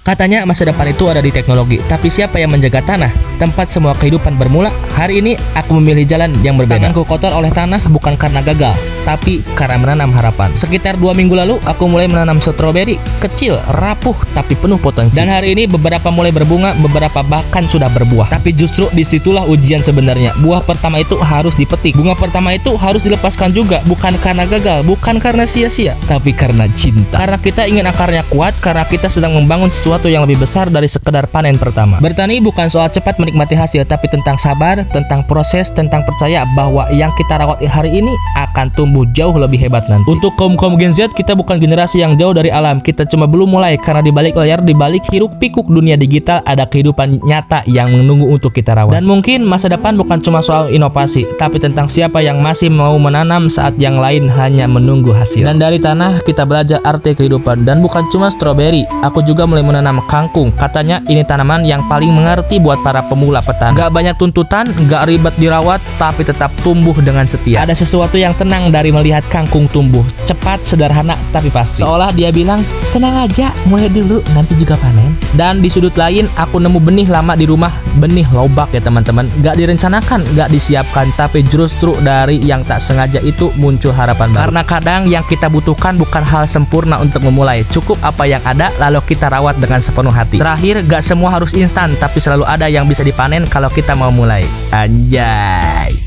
Katanya masa depan itu ada di teknologi, tapi siapa yang menjaga tanah? Tempat semua kehidupan bermula. Hari ini aku memilih jalan yang berbeda. Tanganku kotor oleh tanah bukan karena gagal, tapi karena menanam harapan. Sekitar 2 minggu lalu, aku mulai menanam stroberi. Kecil, rapuh, tapi penuh potensi. Dan hari ini beberapa mulai berbunga, beberapa bahkan sudah berbuah. Tapi justru disitulah ujian sebenarnya. Buah pertama itu harus dipetik. Bunga pertama itu harus dilepaskan juga. Bukan karena gagal, bukan karena sia-sia, tapi karena cinta. Karena kita ingin akarnya kuat, karena kita sedang membangun sesuatu yang lebih besar dari sekedar panen pertama. Bertani bukan soal cepat menikmati hasil, tapi tentang sabar, tentang proses, tentang percaya bahwa yang kita rawat hari ini akan tumbuh jauh lebih hebat nanti. Untuk kaum Gen Z, kita bukan generasi yang jauh dari alam. Kita cuma belum mulai, karena di balik layar, di balik hiruk-pikuk dunia digital, ada kehidupan nyata yang menunggu untuk kita rawat. Dan mungkin masa depan bukan cuma soal inovasi, tapi tentang siapa yang masih mau menanam saat yang lain hanya menunggu hasil. Dan dari tanah kita belajar arti kehidupan. Dan bukan cuma stroberi, aku juga mulai menanam kangkung. Katanya ini tanaman yang paling mengerti buat para pemula petani. Gak banyak tuntutan, gak ribet dirawat, tapi tetap tumbuh dengan setia. Ada sesuatu yang tenang dari melihat kangkung tumbuh. Cepat, sederhana, tapi pasti. Seolah dia bilang, tenang aja, mulai dulu, nanti juga panen. Dan di sudut lain, aku nemu benih lama di rumah. Benih lobak ya teman-teman. Gak direncanakan, gak disiapkan, tapi justru dari yang tak sengaja itu muncul harapan baru. Karena kadang yang kita butuhkan bukan hal sempurna untuk memulai. Cukup apa yang ada, lalu kita rawat dengan sepenuh hati. Terakhir, gak semua harus instan, tapi selalu ada yang bisa dipanen kalau kita mau mulai. Anjay.